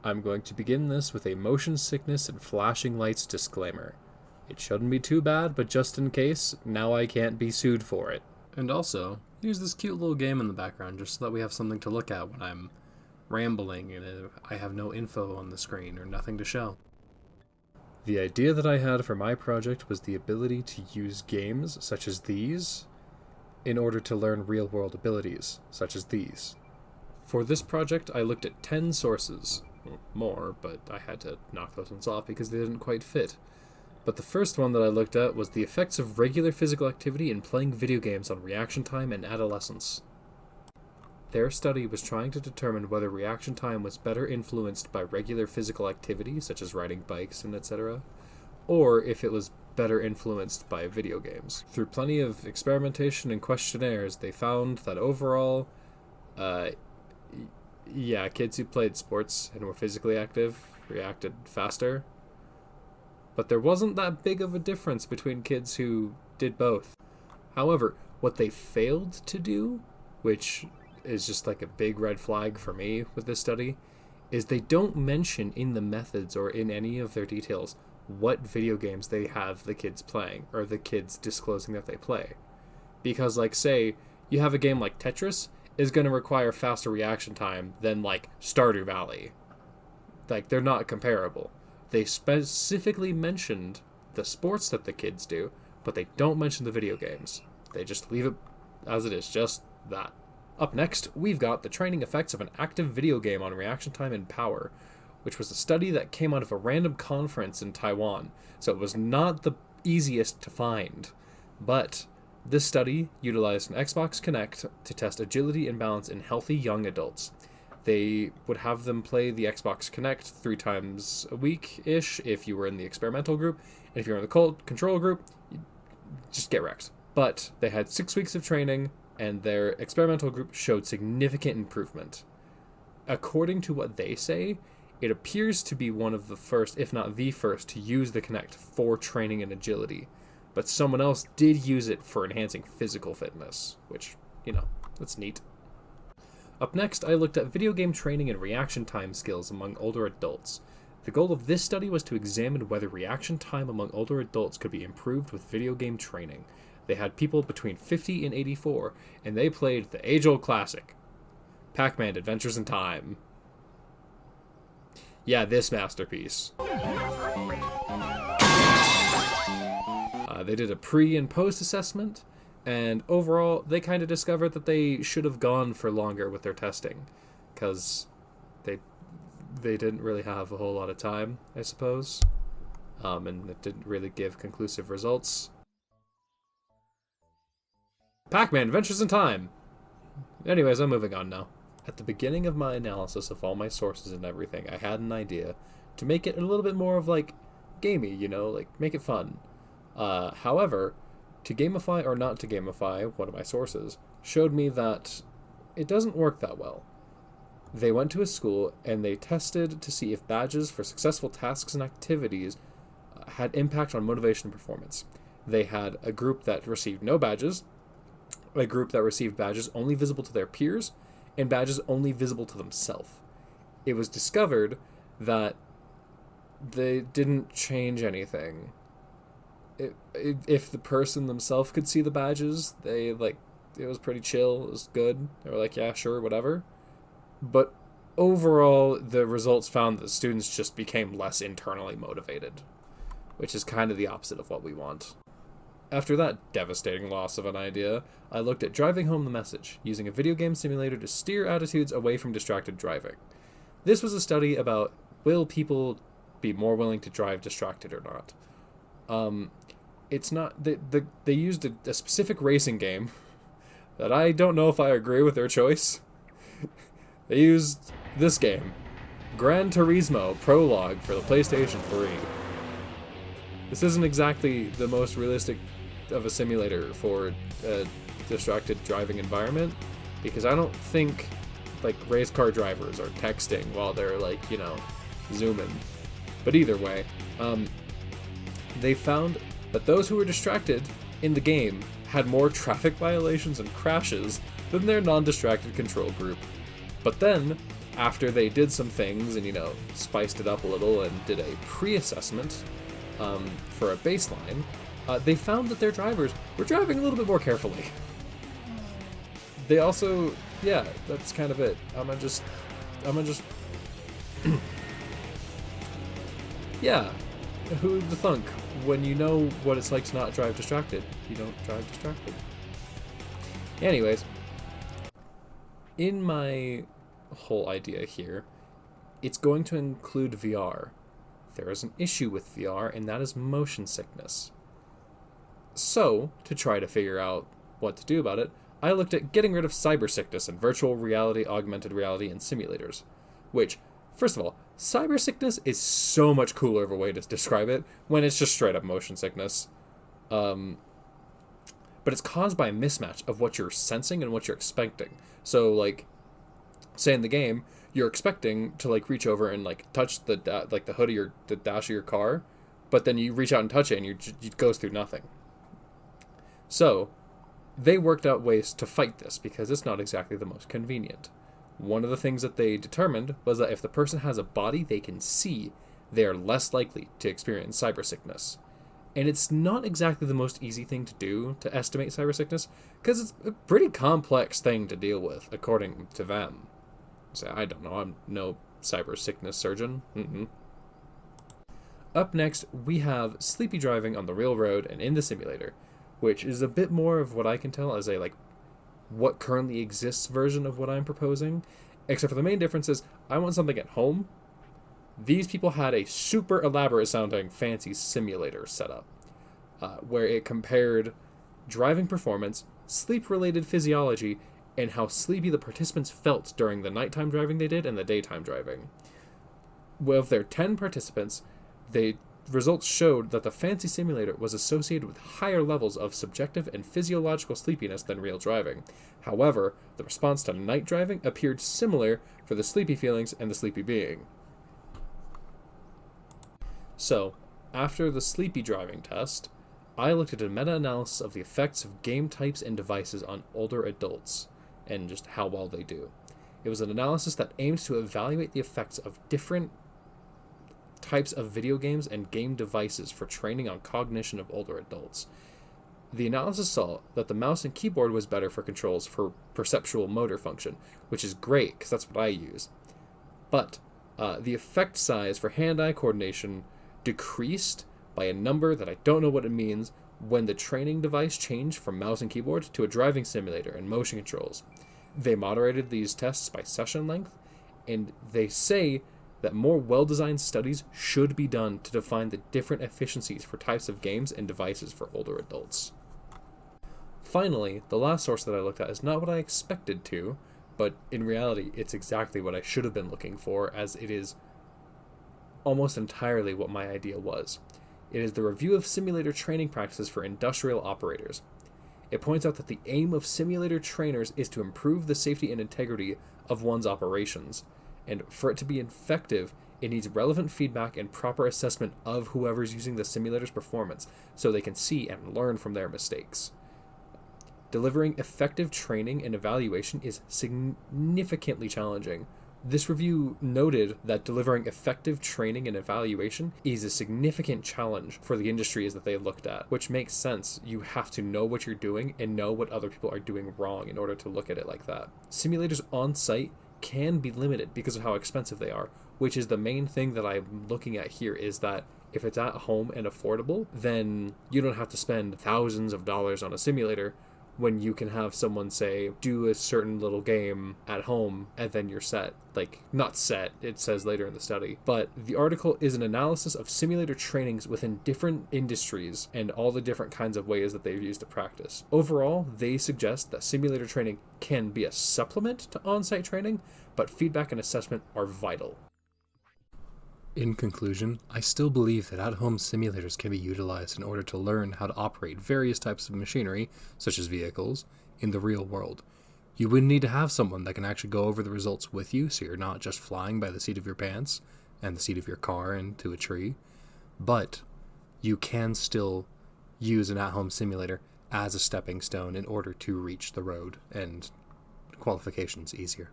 I'm going to begin this with a motion sickness and flashing lights disclaimer. It shouldn't be too bad, but just in case, now I can't be sued for it. And also, here's this cute little game in the background just so that we have something to look at when I'm rambling and I have no info on the screen or nothing to show. The idea that I had for my project was the ability to use games, such as these, in order to learn real-world abilities, such as these. For this project, I looked at 10 sources. Well, more, but I had to knock those ones off because they didn't quite fit. But the first one that I looked at was the effects of regular physical activity in playing video games on reaction time in adolescence. Their study was trying to determine whether reaction time was better influenced by regular physical activity, such as riding bikes and etc., or if it was better influenced by video games. Through plenty of experimentation and questionnaires, they found that overall, kids who played sports and were physically active reacted faster. But there wasn't that big of a difference between kids who did both. However, what they failed to do, which is just like a big red flag for me with this study, is they don't mention in the methods or in any of their details what video games they have the kids playing or the kids disclosing that they play. Because, like, say, you have a game like Tetris is going to require faster reaction time than, like, Stardew Valley. Like, they're not comparable. They specifically mentioned the sports that the kids do, but they don't mention the video games. They just leave it as it is, just that. Up next, we've got the training effects of an active video game on reaction time and power, which was a study that came out of a random conference in Taiwan, so it was not the easiest to find. But this study utilized an Xbox Kinect to test agility and balance in healthy young adults. They would have them play the Xbox Kinect 3 times a week-ish if you were in the experimental group, and if you were in the control group, you just get wrecked. But they had 6 weeks of training, and their experimental group showed significant improvement. According to what they say, it appears to be one of the first, if not the first, to use the Kinect for training and agility. But someone else did use it for enhancing physical fitness, which, that's neat. Up next, I looked at video game training and reaction time skills among older adults. The goal of this study was to examine whether reaction time among older adults could be improved with video game training. They had people between 50 and 84, and they played the age-old classic, Pac-Man Adventures in Time. Yeah, this masterpiece. They did a pre- and post-assessment, and overall, they kind of discovered that they should have gone for longer with their testing, because they didn't really have a whole lot of time, I suppose, and it didn't really give conclusive results. Pac-Man Adventures in Time! Anyways, I'm moving on now. At the beginning of my analysis of all my sources and everything, I had an idea to make it a little bit more of, like, gamey, make it fun. However, to gamify or not to gamify, one of my sources showed me that it doesn't work that well. They went to a school and they tested to see if badges for successful tasks and activities had impact on motivation and performance. They had a group that received no badges, a group that received badges only visible to their peers, and badges only visible to themselves. It was discovered that they didn't change anything. If the person themselves could see the badges, it was pretty chill, it was good. They were like, yeah, sure, whatever. But overall, the results found that students just became less internally motivated, which is kind of the opposite of what we want. After that devastating loss of an idea, I looked at driving home the message, using a video game simulator to steer attitudes away from distracted driving. This was a study about will people be more willing to drive distracted or not. It's not they used a specific racing game that I don't know if I agree with their choice. They used this game, Gran Turismo Prologue for the PlayStation 3. This isn't exactly the most realistic of a simulator for a distracted driving environment, because I don't think race car drivers are texting while they're zooming. But either way, they found that those who were distracted in the game had more traffic violations and crashes than their non-distracted control group. But then, after they did some things and, spiced it up a little and did a pre-assessment for a baseline, they found that their drivers were driving a little bit more carefully. They also, yeah, that's kind of it. I'm gonna just, yeah, who'd thunk? When you know what it's like to not drive distracted, you don't drive distracted. Anyways, in my whole idea here, it's going to include VR. There is an issue with VR, and that is motion sickness. So, to try to figure out what to do about it, I looked at getting rid of cyber sickness in virtual reality, augmented reality, and simulators. Which, first of all, cyber sickness is so much cooler of a way to describe it when it's just straight up motion sickness. But it's caused by a mismatch of what you're sensing and what you're expecting. So, like, say in the game, you're expecting to, like, reach over and, like, touch the hood of the dash of your car, but then you reach out and touch it and it goes through nothing. So, they worked out ways to fight this because it's not exactly the most convenient. One of the things that they determined was that if the person has a body they can see, they are less likely to experience cyber sickness. And it's not exactly the most easy thing to do to estimate cyber sickness, because it's a pretty complex thing to deal with, according to them. So I don't know, I'm no cyber sickness surgeon. Up next, we have sleepy driving on the real road and in the simulator, which is a bit more of what I can tell as a, like, what currently exists version of what I'm proposing, except for the main difference is I want something at home. These people had a super elaborate sounding fancy simulator set up, where it compared driving performance, sleep related physiology, and how sleepy the participants felt during the nighttime driving they did and the daytime driving. Of their 10 participants, results showed that the fancy simulator was associated with higher levels of subjective and physiological sleepiness than real driving. However, the response to night driving appeared similar for the sleepy feelings and the sleepy being. So, after the sleepy driving test, I looked at a meta-analysis of the effects of game types and devices on older adults, and just how well they do. It was an analysis that aims to evaluate the effects of different types of video games and game devices for training on cognition of older adults. The analysis saw that the mouse and keyboard was better for controls for perceptual motor function, which is great because that's what I use. But the effect size for hand-eye coordination decreased by a number that I don't know what it means when the training device changed from mouse and keyboard to a driving simulator and motion controls. They moderated these tests by session length, and they say that more well-designed studies should be done to define the different efficiencies for types of games and devices for older adults. Finally, the last source that I looked at is not what I expected to, but in reality, it's exactly what I should have been looking for, as it is almost entirely what my idea was. It is the review of simulator training practices for industrial operators. It points out that the aim of simulator trainers is to improve the safety and integrity of one's operations, and for it to be effective, it needs relevant feedback and proper assessment of whoever's using the simulator's performance so they can see and learn from their mistakes. Delivering effective training and evaluation is significantly challenging. This review noted that delivering effective training and evaluation is a significant challenge for the industries that they looked at, which makes sense. You have to know what you're doing and know what other people are doing wrong in order to look at it like that. Simulators on site can be limited because of how expensive they are, which is the main thing that I'm looking at here, is that if it's at home and affordable, then you don't have to spend thousands of dollars on a simulator when you can have someone say, do a certain little game at home, and then you're set. Like, not set, it says later in the study. But the article is an analysis of simulator trainings within different industries and all the different kinds of ways that they've used to practice. Overall, they suggest that simulator training can be a supplement to on-site training, but feedback and assessment are vital. In conclusion, I still believe that at-home simulators can be utilized in order to learn how to operate various types of machinery, such as vehicles, in the real world. You would need to have someone that can actually go over the results with you, so you're not just flying by the seat of your pants and the seat of your car into a tree, but you can still use an at-home simulator as a stepping stone in order to reach the road and qualifications easier.